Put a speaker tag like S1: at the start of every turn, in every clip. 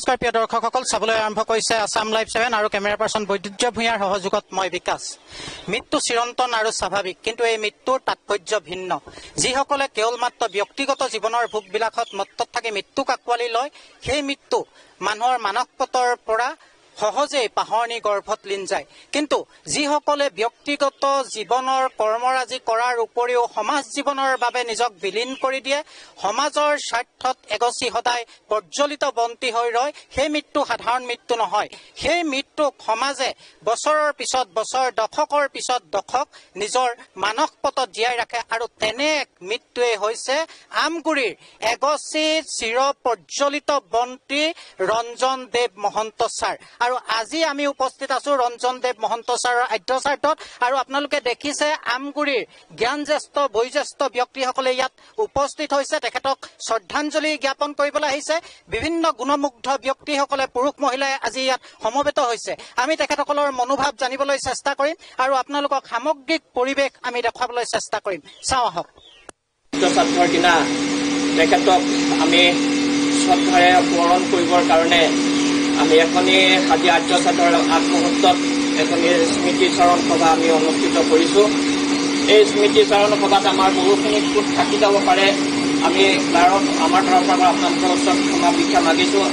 S1: নমস্কাৰ প্ৰিয় দৰ্শকসকল, চাবলৈ আৰম্ভ কৰিছে আসাম লাইভ 7 আৰু কেমেৰা পাৰ্চন বৈদ্যুত ভূঞাৰ সহযোগত মই বিকাশ। মৃত্যু চিৰন্তন আৰু স্বাভাৱিক, কিন্তু এই মৃত্যুৰ তাৎপৰ্য ভিন্ন। যিসকলে কেৱল মাত্ৰ ব্যক্তিগত জীৱনৰ ভোগবিলাসত মত্তত থাকি মৃত্যুক আঁকোৱালি লয়, সেই মৃত্যু মানুহৰ মানসপটৰ পৰা সহজেই পাহৰণি গৰ্ভত লীন যায়। কিন্তু যিসকলে ব্যক্তিগত জীৱনৰ কৰ্মৰাজি কৰাৰ উপৰিও সমাজ জীৱনৰ বাবে নিজক বিলীন কৰি দিয়ে, সমাজৰ স্বাৰ্থত এগছি সদায় প্ৰজ্বলিত বন্তি হৈ ৰয়, সেই মৃত্যু সাধাৰণ মৃত্যু নহয়। সেই মৃত্যুক সমাজে বছৰৰ পিছত বছৰ, দশকৰ পিছত দশক নিজৰ মানসপটত জীয়াই ৰাখে। আৰু তেনে এক মৃত্যুৱে হৈছে আমগুৰিৰ এগছি চিৰ প্ৰজ্বলিত বন্তি ৰঞ্জন দেৱ মহন্ত ছাৰ। আৰু আজি আমি উপস্থিত আছো ৰঞ্জন দেৱ মহন্ত ছাৰৰ আদ্য শ্ৰাদ্ধত। আৰু আপোনালোকে দেখিছে আমগুৰিৰ জ্ঞানজ্যেষ্ঠ বয়োজ্যেষ্ঠ ব্যক্তিসকলে ইয়াত উপস্থিত হৈছে, তেখেতক শ্ৰদ্ধাঞ্জলি জ্ঞাপন কৰিবলৈ আহিছে। বিভিন্ন গুণমুগ্ধ ব্যক্তিসকলে, পুৰুষ মহিলাই আজি ইয়াত সমবেত হৈছে। আমি তেখেতসকলৰ মনোভাৱ জানিবলৈ চেষ্টা কৰিম আৰু আপোনালোকক সামগ্ৰিক পৰিৱেশ আমি দেখুৱাবলৈ চেষ্টা কৰিম। চাওঁ আহক।
S2: শ্ৰাদ্ধৰ দিনা তেখেতক আমি শ্ৰদ্ধাৰে স্মৰণ কৰিবৰ কাৰণে আমি এখনি আজি আদ্য শ্ৰাদ্ধৰ আগমুহূৰ্তত এখনি স্মৃতিচাৰণ সভা আমি অনুষ্ঠিত কৰিছোঁ। এই স্মৃতিচাৰণ সভাত আমাৰ বহুখিনি গোট থাকি যাব পাৰে। আমি কাৰণ আমাৰ তৰফৰ পৰা আপোনালোকৰ ওচৰত ক্ষমা ভিক্ষা মাগিছোঁ।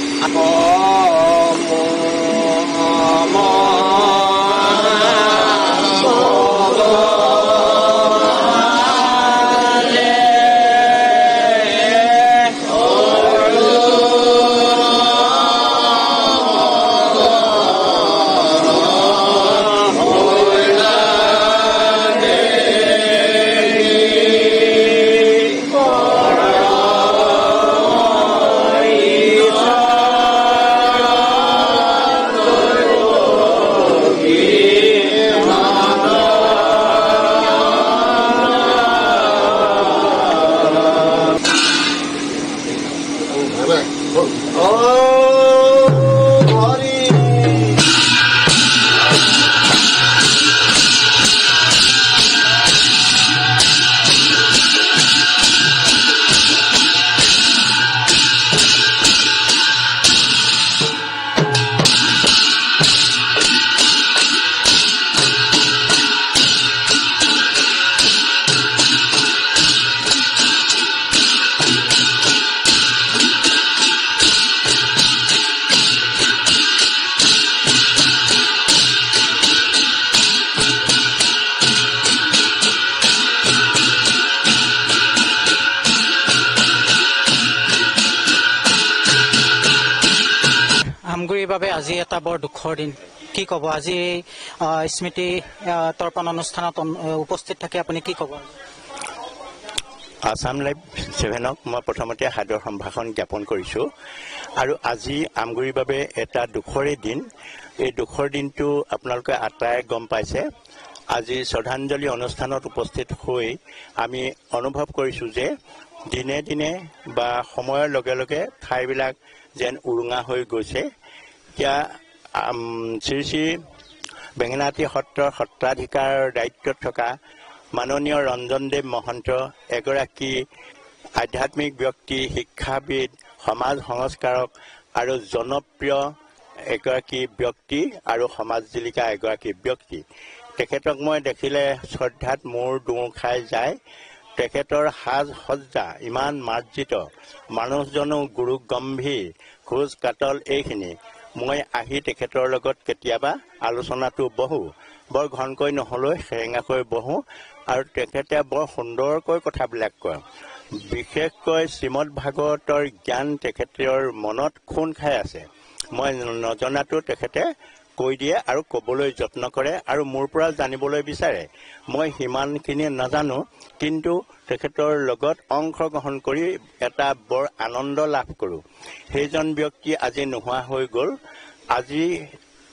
S1: আমগুৰিৰ বাবে আজি এটা বৰ দুখৰ দিন। কি ক'ব আজি স্মৃতি তৰ্পণ অনুষ্ঠানত উপস্থিত থাকি আপুনি কি ক'ব?
S3: আসাম লাইভ 7ক মই প্ৰথমতে সাদৰ সম্ভাষণ জ্ঞাপন কৰিছোঁ। আৰু আজি আমগুৰিৰ বাবে এটা দুখৰে দিন। এই দুখৰ দিনটো আপোনালোকে আটাই গম পাইছে। আজি শ্ৰদ্ধাঞ্জলি অনুষ্ঠানত উপস্থিত হৈ আমি অনুভৱ কৰিছোঁ যে দিনে দিনে বা সময়ৰ লগে লগে ঠাইবিলাক যেন উৰুঙা হৈ গৈছে। এতিয়া শ্ৰী শ্ৰী বেঙেনাআটী সত্ৰৰ সত্ৰাধিকাৰৰ দায়িত্বত থকা মাননীয় ৰঞ্জনদেৱ মহন্ত এগৰাকী আধ্যাত্মিক ব্যক্তি, শিক্ষাবিদ, সমাজ সংস্কাৰক আৰু জনপ্ৰিয় এগৰাকী ব্যক্তি আৰু সমাজ জীৱিকা এগৰাকী ব্যক্তি। তেখেতক মই দেখিলে শ্ৰদ্ধাত মূৰ দোৰ খাই যায়। তেখেতৰ সাজ সজ্জা ইমান মাৰ্জিত, মানুহজনো গুৰু গম্ভীৰ, খোজ কাটল। এইখিনি মই আহি তেখেতৰ লগত কেতিয়াবা আলোচনাটো বহোঁ। বৰ ঘনকৈ নহ'লেও সেৰেঙাকৈ বহোঁ আৰু তেখেতে বৰ সুন্দৰকৈ কথাবিলাক কয়। বিশেষকৈ শ্ৰীমদ ভাগৱতৰ জ্ঞান তেখেতৰ মনত খুন খাই আছে। মই নজনাটো তেখেতে কৈ দিয়ে আৰু ক'বলৈ যত্ন কৰে আৰু মোৰ পৰা জানিবলৈ বিচাৰে। মই সিমানখিনি নাজানো, কিন্তু তেখেতৰ লগত অংশগ্ৰহণ কৰি এটা বৰ আনন্দ লাভ কৰোঁ। সেইজন ব্যক্তি আজি নোহোৱা হৈ গ'ল। আজি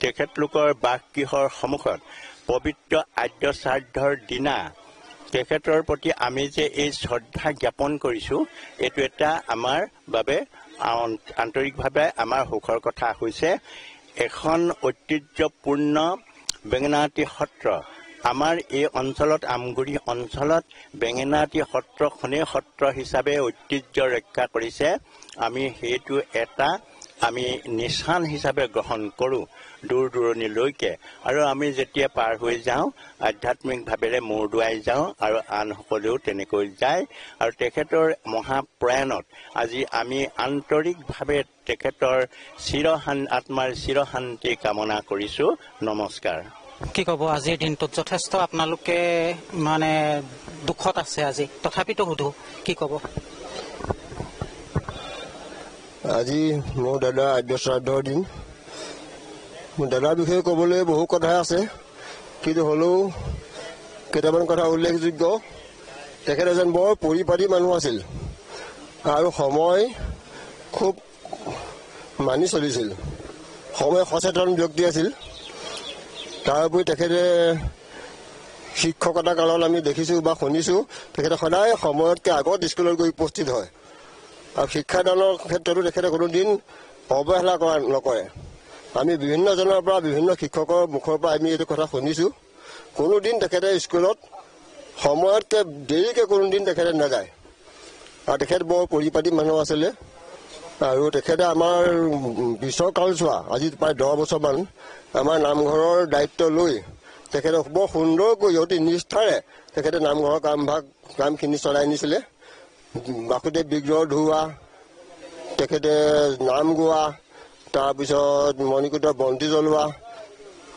S3: তেখেতলোকৰ বাসগৃহৰ সন্মুখত পবিত্ৰ আদ্য শ্ৰাদ্ধৰ দিনা তেখেতৰ প্ৰতি আমি যে এই শ্ৰদ্ধা জ্ঞাপন কৰিছোঁ, এইটো এটা আমাৰ বাবে আন্তৰিকভাৱে আমাৰ সুখৰ কথা হৈছে। এখন ঐতিহ্যপূৰ্ণ বেঙেনাআটী সত্ৰ আমাৰ এই অঞ্চলত, আমগুৰি অঞ্চলত বেঙেনাআটী সত্ৰখনেই সত্ৰ হিচাপে ঐতিহ্য ৰক্ষা কৰিছে। আমি সেইটো এটা আমি নিশান হিচাপে গ্ৰহণ কৰোঁ দূৰ দূৰণিলৈকে আৰু আমি যেতিয়া পাৰ হৈ যাওঁ আধ্যাত্মিকভাৱেৰে মূৰ দোৱাই যাওঁ আৰু আনসকলেও তেনেকৈ যায় আৰু তেখেতৰ মহাপ্ৰয়াণত আজি আমি আন্তৰিকভাৱে তেখেতৰ আত্মাৰ চিৰশান্তি কামনা কৰিছোঁ। নমস্কাৰ।
S1: কি ক'ব আজিৰ দিনটোত যথেষ্ট আপোনালোকে মানে দুখত আছে আজি, তথাপিতো সুধো কি ক'ব?
S4: আজি মোৰ দাদা আদ্য শ্ৰাদ্ধৰ দিন। মোৰ দাদাৰ বিষয়ে ক'বলৈ বহু কথা আছে, কিন্তু হ'লেও কেইটামান কথা উল্লেখযোগ্য। তেখেত এজন বৰ পৰিপাটি মানুহ আছিল আৰু সময় খুব মানি চলিছিল। সময় সচেতন ব্যক্তি আছিল। তাৰ উপৰি তেখেতে শিক্ষকতা কালত আমি দেখিছোঁ বা শুনিছোঁ তেখেতে সদায় সময়তকৈ আগত স্কুলত গৈ উপস্থিত হয় আৰু শিক্ষাদানৰ ক্ষেত্ৰতো তেখেতে কোনোদিন অৱহেলা নকৰে। আমি বিভিন্নজনৰ পৰা বিভিন্ন শিক্ষকৰ মুখৰ পৰা আমি এইটো কথা শুনিছোঁ। কোনোদিন তেখেতে স্কুলত সময়তকৈ দেৰিকৈ কোনোদিন তেখেতে নাযায় আৰু তেখেত বৰ পৰিপাটি মানুহ আছিলে। আৰু তেখেতে আমাৰ পিছৰ কালচোৱা আজি প্ৰায় 10 বছৰমান আমাৰ নামঘৰৰ দায়িত্ব লৈ তেখেতে বৰ সুন্দৰকৈ অতি নিষ্ঠাৰে তেখেতে নামঘৰৰ কামখিনি চলাই নিছিলে। বাসুদেৱ বিগ্ৰহ ধোৱা, তেখেতে নাম গোৱা, তাৰপিছত মণিকূটৰ বন্তি জ্বলোৱা,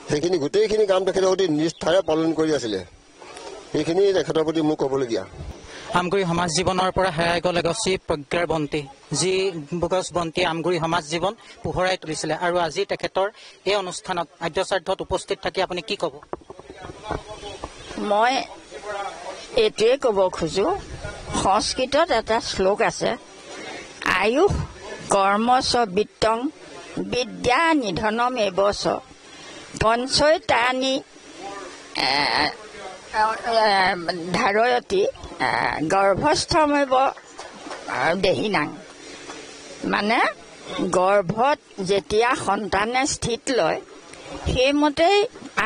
S4: সেইখিনি গোটেইখিনি কাম তেখেতে অতি নিষ্ঠাৰে পালন কৰি আছিলে। সেইখিনি তেখেতৰ প্ৰতি মোক ক'বলগীয়া।
S1: আমগুৰি সমাজ জীৱনৰ পৰা হেৰাই গ'ল এগছি প্ৰজ্ঞাৰ বন্তি, যি গছ বন্তি আমগুৰি সমাজ জীৱন পোহৰাই তুলিছিলে। আৰু আজি তেখেতৰ এই অনুষ্ঠানত আদ্য শ্ৰাদ্ধত উপস্থিত থাকি আপুনি কি ক'ব?
S5: মই এইটোৱে ক'ব খোজো, সংস্কৃতত এটা শ্লোক আছে, আয়ুষ কৰ্মচ বিত্তং বিদ্যা নিধনম এবচ পঞ্চৈতানি ধাৰয়তি গৰ্ভস্থমেব দেহিনাং। মানে গৰ্ভত যেতিয়া সন্তানে স্থিত লয় সেইমতেই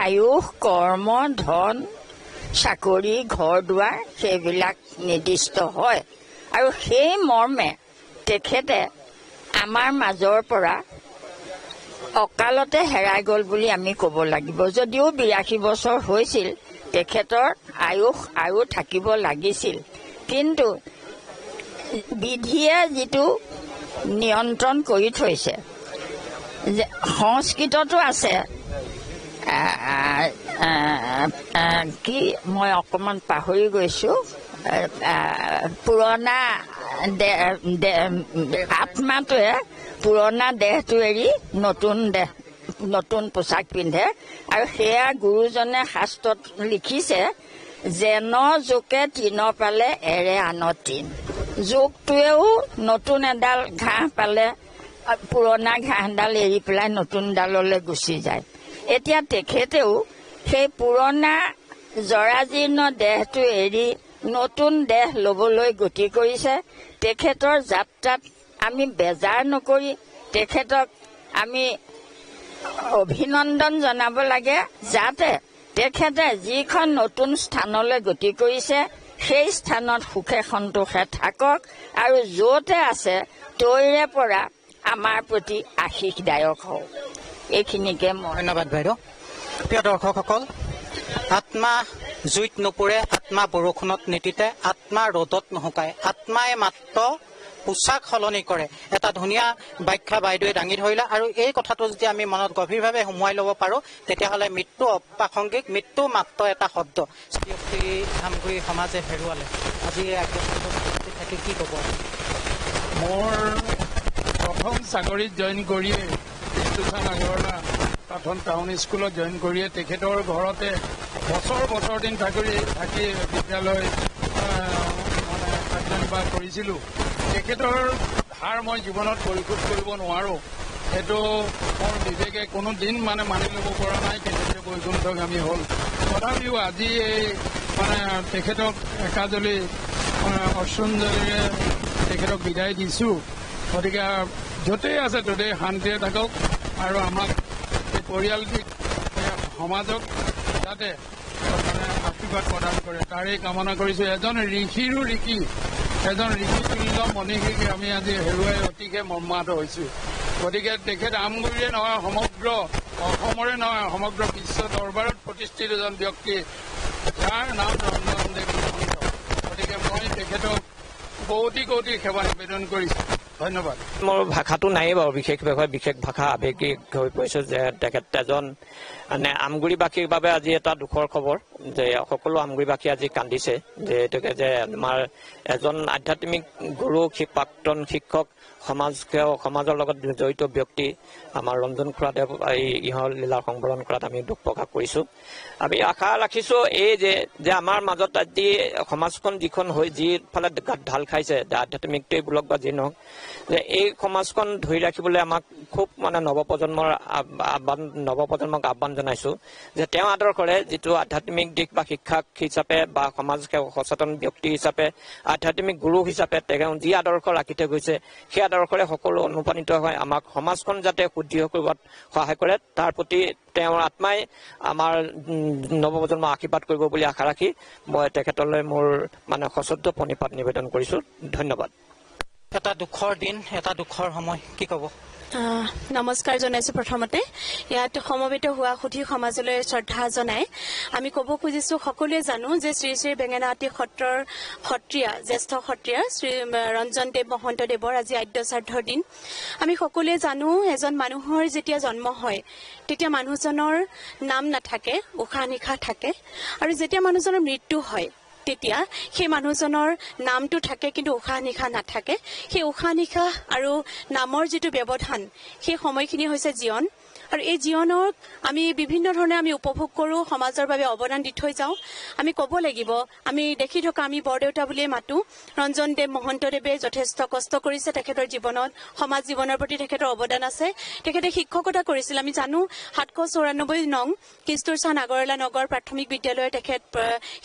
S5: আয়ুষ কৰ্ম ধন চাকৰি ঘৰ দুৱাৰ সেইবিলাক নিৰ্দিষ্ট হয়। আৰু সেই মৰ্মে তেখেতে আমাৰ মাজৰ পৰা অকালতে হেৰাই গ'ল বুলি আমি ক'ব লাগিব। যদিও 82 বছৰ হৈছিল, তেখেতৰ আয়ুস আৰু থাকিব লাগিছিল, কিন্তু বিধিয়ে যিটো নিয়ন্ত্ৰণ কৰি থৈছে, যে সংস্কৃততো আছে কি মই অকণমান পাহৰি গৈছোঁ, পুৰণা আত্মাটোৱে পুৰণা দেহটো এৰি নতুন পোচাক পিন্ধে। আৰু সেয়া গুৰুজনে শাস্ত্ৰত লিখিছে, যেন জোকে তৃণ পালে এৰে আনৰ তৃণ। জোকটোৱেও নতুন এডাল ঘাঁহ পালে পুৰণা ঘাঁহডাল এৰি পেলাই নতুন ডাললৈ গুচি যায়। এতিয়া তেখেতেও সেই পুৰণা জৰাজীৰ্ণ দেহটো এৰি নতুন দেহ ল'বলৈ গতি কৰিছে। তেখেতৰ যাত্ৰাত আমি বেজাৰ নকৰি তেখেতক আমি অভিনন্দন জনাব লাগে, যাতে তেখেতে যিখন নতুন স্থানলৈ গতি কৰিছে সেই স্থানত সুখে সন্তোষে থাকক আৰু য'তে আছে তৈৰে পৰা আমাৰ প্ৰতি আশীষদায়ক হওক। এইখিনিকে মই
S1: ধন্যবাদ বাইদেউ। প্ৰিয় দৰ্শকসকল, আত্মা জুইত নুপুৰে, আত্মা বৰষুণত নিতিতে, আত্মা ৰ'দত নুশুকায়, আত্মাই মাত্ৰ পোচাক সলনি কৰে। এটা ধুনীয়া ব্যাখ্যা বাইদেৱে দাঙি ধৰিলে। আৰু এই কথাটো যদি আমি মনত গভীৰভাৱে সোমোৱাই ল'ব পাৰোঁ, তেতিয়াহ'লে মৃত্যু অপ্ৰাসংগিক, মৃত্যু মাত্ৰ এটা শব্দ। ব্যক্তি আমগুৰি সমাজে হেৰুৱালে। আজি থাকি কি ক'ব?
S6: মোৰ প্ৰথম চাকৰিত জইন কৰিয়ে আগৰৱালা প্ৰাথমিক টাউন স্কুলত জইন কৰিয়ে তেখেতৰ ঘৰতে বছৰ দিন থাকি বিদ্যালয় অধ্যয়ন কৰিছিলোঁ। তেখেতৰ ধাৰ মই জীৱনত পৰিশোধ কৰিব নোৱাৰোঁ, সেইটো মোৰ বিবেকে কোনো দিন মানি ল'ব পৰা নাই। তেখেতে বৈকুণ্ঠগামী হ'ল। তথাপিও আজি এই তেখেতক একাজলি অশ্ৰুঞ্জলিৰে তেখেতক বিদায় দিছোঁ। গতিকে য'তেই আছে ত'তেই শান্তিৰে থাকক আৰু আমাক এই পৰিয়ালটিক সমাজক যাতে আশীৰ্বাদ প্ৰদান কৰে তাৰেই কামনা কৰিছোঁ। এজন ঋষিৰো ঋষি, এজন ঋষিতুল্য মনীষীক আমি আজি হেৰুৱাই অতিকে মৰ্মাহত হৈছোঁ। গতিকে তেখেত আমগুৰিৰে নহয় সমগ্ৰ অসমৰে নহয় সমগ্ৰ বিশ্ব দৰবাৰত প্ৰতিষ্ঠিত এজন ব্যক্তি যাৰ নাম ৰঞ্জনদেৱ মহন্ত। গতিকে মই তেখেতক কৌটি কৌটি সেৱা নিবেদন কৰিছোঁ। ধন্যবাদ।
S2: মোৰ ভাষাটো নাই বাৰু বিশেষ ভাষা আৱেগিক হৈ পৰিছে যে তেখেত এজন মানে আমগুৰিবাসীৰ বাবে আজি এটা দুখৰ খবৰ যে সকলো আমগুৰিবাসী আজি কান্দিছে যিহেতুকে যে আমাৰ এজন আধ্যাত্মিক গুৰু প্ৰাক্তন শিক্ষক সমাজৰ লগত জড়িত ব্যক্তি আমাৰ ৰঞ্জন খুৰাদেৱ এই ইহৰ লীলা সংবৰণ কৰাত আমি দুখ প্ৰকাশ কৰিছোঁ। আমি আশা ৰাখিছোঁ এই যে আমাৰ মাজত আজি সমাজখন যিখন হৈ যিফালে গাত ঢাল খাইছে আধ্যাত্মিকটোৱেই বোলক বা যি নহওক যে এই সমাজখন ধৰি ৰাখিবলৈ আমাক খুব মানে নৱপ্ৰজন্মক আহ্বান জনাইছোঁ যে তেওঁ আদৰ্শৰে যিটো আধ্যাত্মিক দিশ বা শিক্ষক হিচাপে বা সমাজ সচেতন ব্যক্তি হিচাপে আধ্যাত্মিক গুৰু হিচাপে তেওঁ যি আদৰ্শ ৰাখি থৈ গৈছে সেই আদৰ্শৰে সকলো অনুপ্ৰাণিত হয় আমাক সমাজখন যাতে শুদ্ধি কৰিবত সহায় কৰে তাৰ প্ৰতি তেওঁৰ আত্মাই আমাৰ নৱপ্ৰজন্মক আশীৰ্বাদ কৰিব বুলি আশা ৰাখি মই তেখেতলৈ মোৰ মানে সশ্ৰদ্ধ প্ৰণিপাত নিবেদন কৰিছোঁ। ধন্যবাদ।
S1: এটা দুখৰ দিন, এটা দুখৰ সময়, কি ক'ব?
S7: নমস্কাৰ জনাইছোঁ। প্ৰথমতে ইয়াত সমবেত হোৱা সুধী সমাজলৈ শ্ৰদ্ধা জনাই আমি ক'ব খুজিছোঁ, সকলোৱে জানো যে শ্ৰী শ্ৰী বেঙেনাআটী সত্ৰৰ জ্যেষ্ঠ সত্ৰীয়া শ্ৰী ৰঞ্জনদেৱ মহন্তদেৱৰ আজি আদ্য শ্ৰাদ্ধৰ দিন। আমি সকলোৱে জানো এজন মানুহৰ যেতিয়া জন্ম হয় তেতিয়া মানুহজনৰ নাম নাথাকে, উশাহ নিশাহ থাকে, আৰু যেতিয়া মানুহজনৰ মৃত্যু হয় তেতিয়া সেই মানুহজনৰ নামটো থাকে কিন্তু উশাহ নিশাহ নাথাকে। সেই উশাহ নিশাহ আৰু নামৰ যিটো ব্যৱধান সেই সময়খিনি হৈছে জীৱন, আৰু এই জীৱনক আমি বিভিন্ন ধৰণে আমি উপভোগ কৰোঁ, সমাজৰ বাবে অৱদান দি থৈ যাওঁ। আমি ক'ব লাগিব, আমি দেখি থকা আমি বৰদেউতা বুলিয়ে মাতোঁ। ৰঞ্জনদেৱ মহন্তদেৱে যথেষ্ট কষ্ট কৰিছে তেখেতৰ জীৱনত, সমাজ জীৱনৰ প্ৰতি তেখেতৰ অৱদান আছে। তেখেতে শিক্ষকতা কৰিছিল। আমি জানো 794 নং কিস্তুৰচাহ নাগৰলা নগৰ প্ৰাথমিক বিদ্যালয়ৰ তেখেত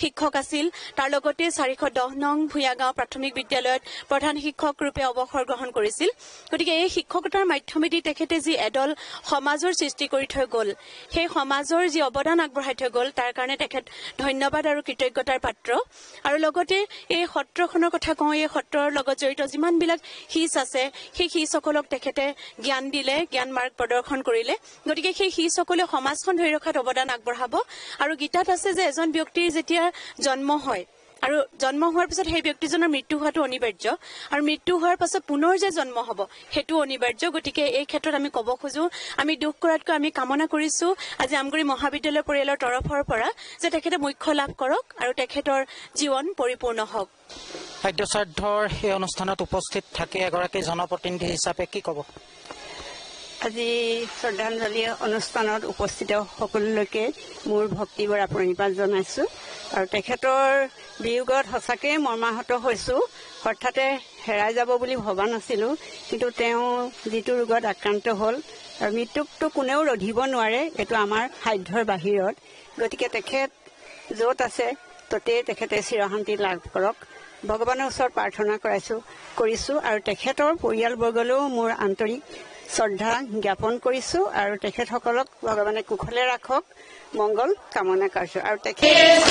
S7: শিক্ষক আছিল। তাৰ লগতে 410 নং ভূঞাগাঁও প্ৰাথমিক বিদ্যালয়ত প্ৰধান শিক্ষক ৰূপে অৱসৰ গ্ৰহণ কৰিছিল। গতিকে এই শিক্ষকতাৰ মাধ্যমেদি তেখেতে যি এডল সমাজৰ সৃষ্টি কৰি থৈ গ'ল, সেই সমাজৰ যি অৱদান আগবঢ়াই থৈ গ'ল তাৰ কাৰণে তেখেত ধন্যবাদ আৰু কৃতজ্ঞতাৰ পাত্ৰ। আৰু লগতে এই সত্ৰখনৰ কথা কওঁ, এই সত্ৰৰ লগত জড়িত যিমানবিলাক শিচ আছে সেই শিচসকলক তেখেতে জ্ঞান দিলে, জ্ঞান মাৰ্গ প্ৰদৰ্শন কৰিলে। গতিকে সেই শিচসকলে সমাজখন ধৰি ৰখাত অৱদান আগবঢ়াব। আৰু গীতাত আছে যে এজন ব্যক্তিৰ যেতিয়া জন্ম হয় আৰু জন্ম হোৱাৰ পিছত সেই ব্যক্তিজনৰ মৃত্যু হোৱাটো অনিবাৰ্য, আৰু মৃত্যু হোৱাৰ পাছত পুনৰ যে জন্ম হ'ব সেইটো অনিবাৰ্য। গতিকে এই ক্ষেত্ৰত আমি ক'ব খোজো, আমি দুখ কৰাতকৈ আমি কামনা কৰিছোঁ আজি আমগুৰি মহাবিদ্যালয় পৰিয়ালৰ তৰফৰ পৰা যে তেখেতে মোক্ষ লাভ কৰক আৰু তেখেতৰ জীৱন পৰিপূৰ্ণ হওক।
S1: আদ্য শ্ৰাদ্ধৰ এই অনুষ্ঠানত উপস্থিত থাকে এগৰাকী জনপ্ৰতিনিধি হিচাপে কি ক'ব?
S8: আজি শ্ৰদ্ধাঞ্জলি অনুষ্ঠানত উপস্থিত সকলোলৈকে মোৰ ভক্তিভৰা প্ৰণিপাত জনাইছোঁ। আৰু তেখেতৰ বিয়োগত সঁচাকৈয়ে মৰ্মাহত হৈছোঁ। হঠাতে হেৰাই যাব বুলি ভবা নাছিলোঁ, কিন্তু তেওঁ যিটো ৰোগত আক্ৰান্ত হ'ল আৰু মৃত্যুকটো কোনেও ৰধিব নোৱাৰে, এইটো আমাৰ সাধ্যৰ বাহিৰত। গতিকে তেখেত য'ত আছে ততেই তেখেতে চিৰশান্তি লাভ কৰক, ভগৱানৰ ওচৰত প্ৰাৰ্থনা কৰিছোঁ। আৰু তেখেতৰ পৰিয়ালবৰ্গলৈও মোৰ আন্তৰিক শ্ৰদ্ধা জ্ঞাপন কৰিছোঁ, আৰু তেখেতসকলক ভগৱানে কুশলে ৰাখক, মংগল কামনা কৰিছোঁ। আৰু তেখেত